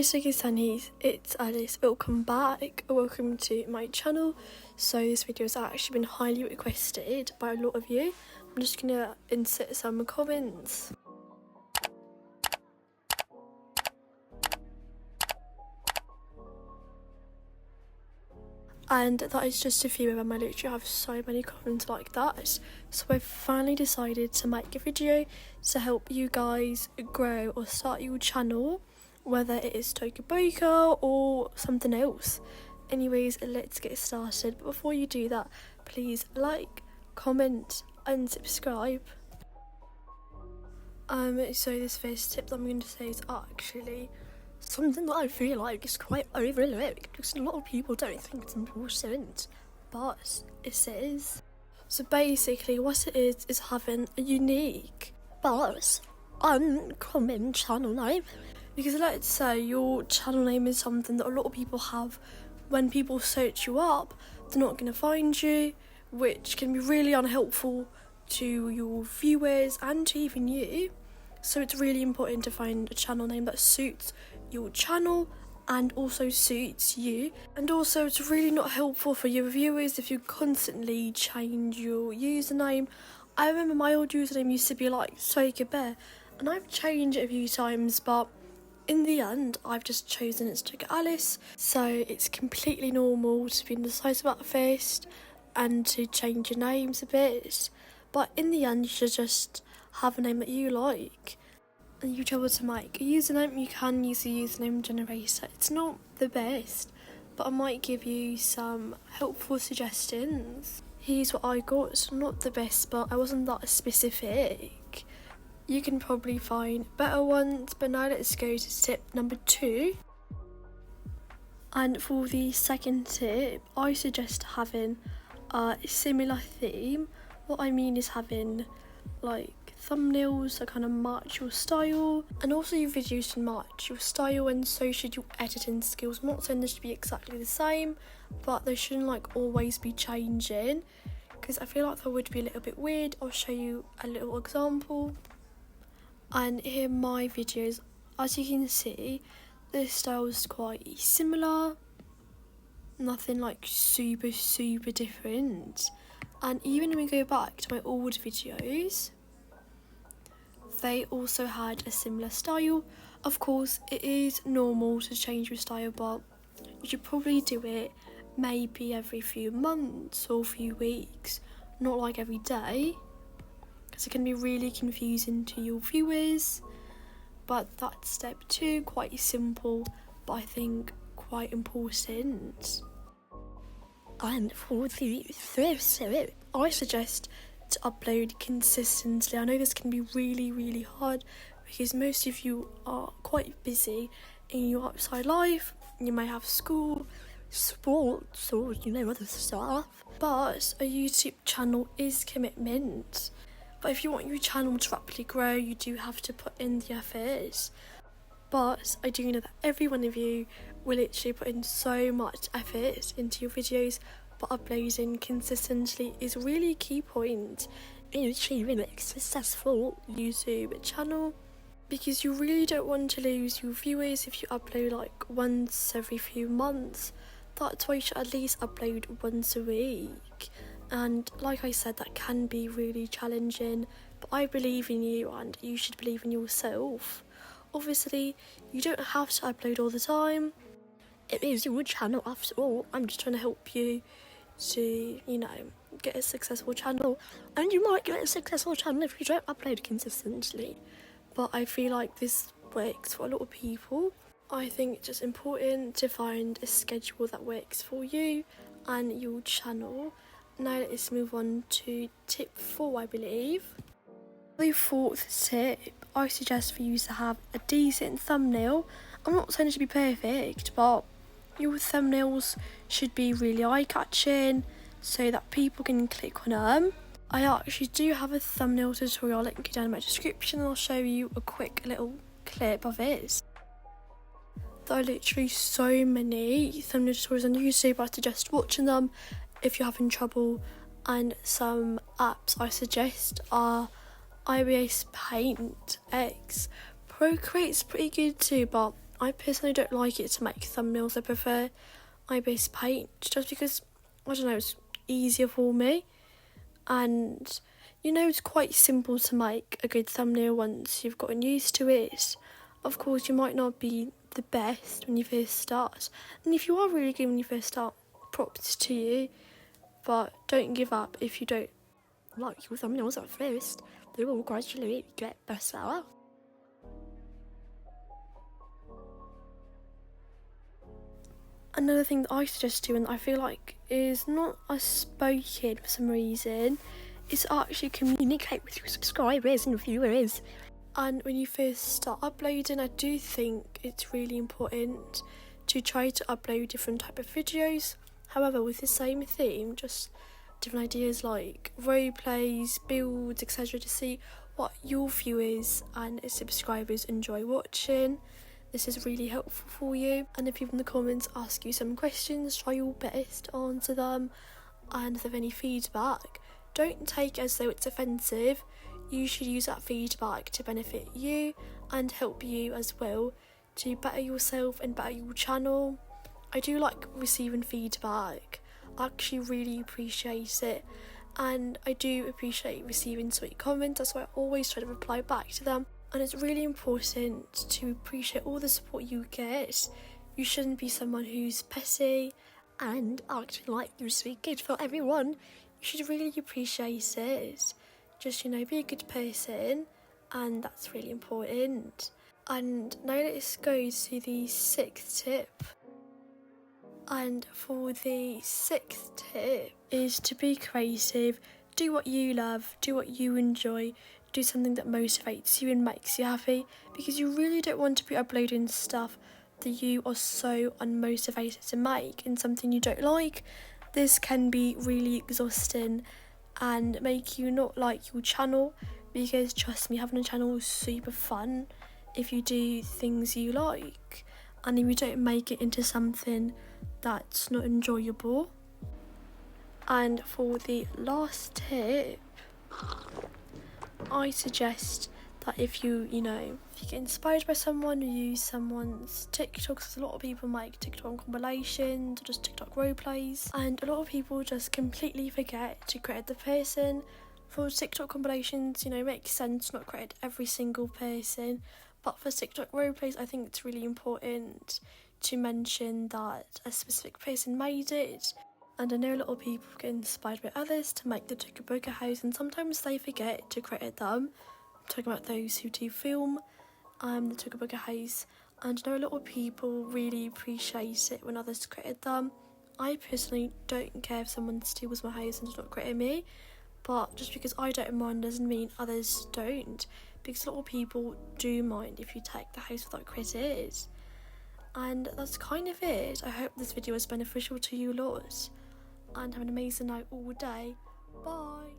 Hi Toca Sunnies, it's Alice. Welcome back, welcome to my channel. So this video has actually been highly requested by a lot of you. I'm just gonna insert some comments. And that is just a few of them. I literally have so many comments like that. So I've finally decided to make a video to help you guys grow or start your channel, whether it is 𝚃𝙷𝙰𝙼 or something else. Anyways, let's get started. But before you do that, please like, comment and subscribe. So this first tip that I'm going to say is actually something that I feel like is quite overlooked because a lot of people don't think it's important, but it is. So basically what it is having a unique but uncommon channel name. Because let's say your channel name is something that a lot of people have. When people search you up, they're not going to find you, which can be really unhelpful to your viewers and to even you. So it's really important to find a channel name that suits your channel and also suits you. And also it's really not helpful for your viewers if you constantly change your username. I remember my old username used to be like 𝚃𝙷𝙰𝙀, and I've changed it a few times, but in the end, I've just chosen it's 𝚃𝙷𝙰𝙀. So it's completely normal to be indecisive at first and to change your names a bit. But in the end, you should just have a name that you like. And you'll be able to make a username. You can use the username generator. It's not the best, but I might give you some helpful suggestions. Here's what I got. It's not the best, but I wasn't that specific. You can probably find better ones, but now let's go to tip number 2. And for the second tip, I suggest having a similar theme. What I mean is having like thumbnails that kind of match your style, and also your videos should match your style, and so should your editing skills. I'm not saying they should be exactly the same, but they shouldn't like always be changing, because I feel like that would be a little bit weird. I'll show you a little example. And here are my videos. As you can see, the style is quite similar, nothing like super different. And even when we go back to my old videos, they also had a similar style. Of course, it is normal to change your style, but you should probably do it maybe every few months or few weeks, not like every day, because it can be really confusing to your viewers. But that's step 2, quite simple, but I think quite important. And for the third tip, I suggest to upload consistently. I know this can be really hard because most of you are quite busy in your outside life. You may have school, sports, or other stuff. But a YouTube channel is commitment. But if you want your channel to rapidly grow, you do have to put in the effort. But I do know that every one of you will literally put in so much effort into your videos, but uploading consistently is really a key point in achieving a successful YouTube channel, because you really don't want to lose your viewers if you upload like once every few months. That's why you should at least upload once a week. And like I said, that can be really challenging, but I believe in you and you should believe in yourself. Obviously, you don't have to upload all the time. It is your channel after all. I'm just trying to help you to, get a successful channel. And you might get a successful channel if you don't upload consistently. But I feel like this works for a lot of people. I think it's just important to find a schedule that works for you and your channel. Now let's move on to tip 4, I believe. The 4th tip, I suggest for you to have a decent thumbnail. I'm not saying it should be perfect, but your thumbnails should be really eye-catching so that people can click on them. I actually do have a thumbnail tutorial, I'll link it down in my description, and I'll show you a quick little clip of it. There are literally so many thumbnail tutorials on YouTube. I suggest watching them if you're having trouble. And some apps I suggest are 𝚑𝙭𝑆 Paint X. Procreate's pretty good too, but I personally don't like it to make thumbnails. I prefer 𝚂𝙼𝚃 just because, I don't know, it's easier for me. And, you know, it's quite simple to make a good thumbnail once you've gotten used to it. Of course, you might not be the best when you first start. And if you are really good when you first start, props to you. But don't give up if you don't like your thumbnails at first. They will gradually get better. Another thing that I suggest doing that I feel like is not as spoken for some reason is to actually communicate with your subscribers and viewers. And when you first start uploading, I do think it's really important to try to upload different type of videos. However, with the same theme, just different ideas like role plays, builds, etc., to see what your viewers and subscribers enjoy watching. This is really helpful for you. And if people in the comments ask you some questions, try your best to answer them. And if they have any feedback, don't take it as though it's offensive. You should use that feedback to benefit you and help you as well to better yourself and better your channel. I do like receiving feedback. I actually really appreciate it. And I do appreciate receiving sweet comments. That's why I always try to reply back to them. And it's really important to appreciate all the support you get. You shouldn't be someone who's petty and acting like you're a sweet kid for everyone. You should really appreciate it. Just, you know, be a good person, and that's really important. And now let's go to the 6th tip. And for the 6th tip is to be creative, do what you love, do what you enjoy, do something that motivates you and makes you happy, because you really don't want to be uploading stuff that you are so unmotivated to make and something you don't like. This can be really exhausting and make you not like your channel, because trust me, having a channel is super fun if you do things you like and if you don't make it into something that's not enjoyable. And for the last tip, I suggest that if you get inspired by someone, or use someone's TikTok, because a lot of people make TikTok compilations or just TikTok role plays, and a lot of people just completely forget to credit the person. For TikTok compilations, it makes sense not credit every single person, but for TikTok role plays, I think it's really important to mention that a specific person made it. And I know a lot of people get inspired by others to make the 𝚃𝙷𝙾𝙼𝙺, and sometimes they forget to credit them. I'm talking about those who do film the 𝚃𝙷𝙾𝙼𝙺, and I know a lot of people really appreciate it when others credit them. I personally don't care if someone steals my house and does not credit me, but just because I don't mind doesn't mean others don't, because a lot of people do mind if you take the house without credit. And that's kind of it. I hope this video was beneficial to you lot, and have an amazing night all day. Bye.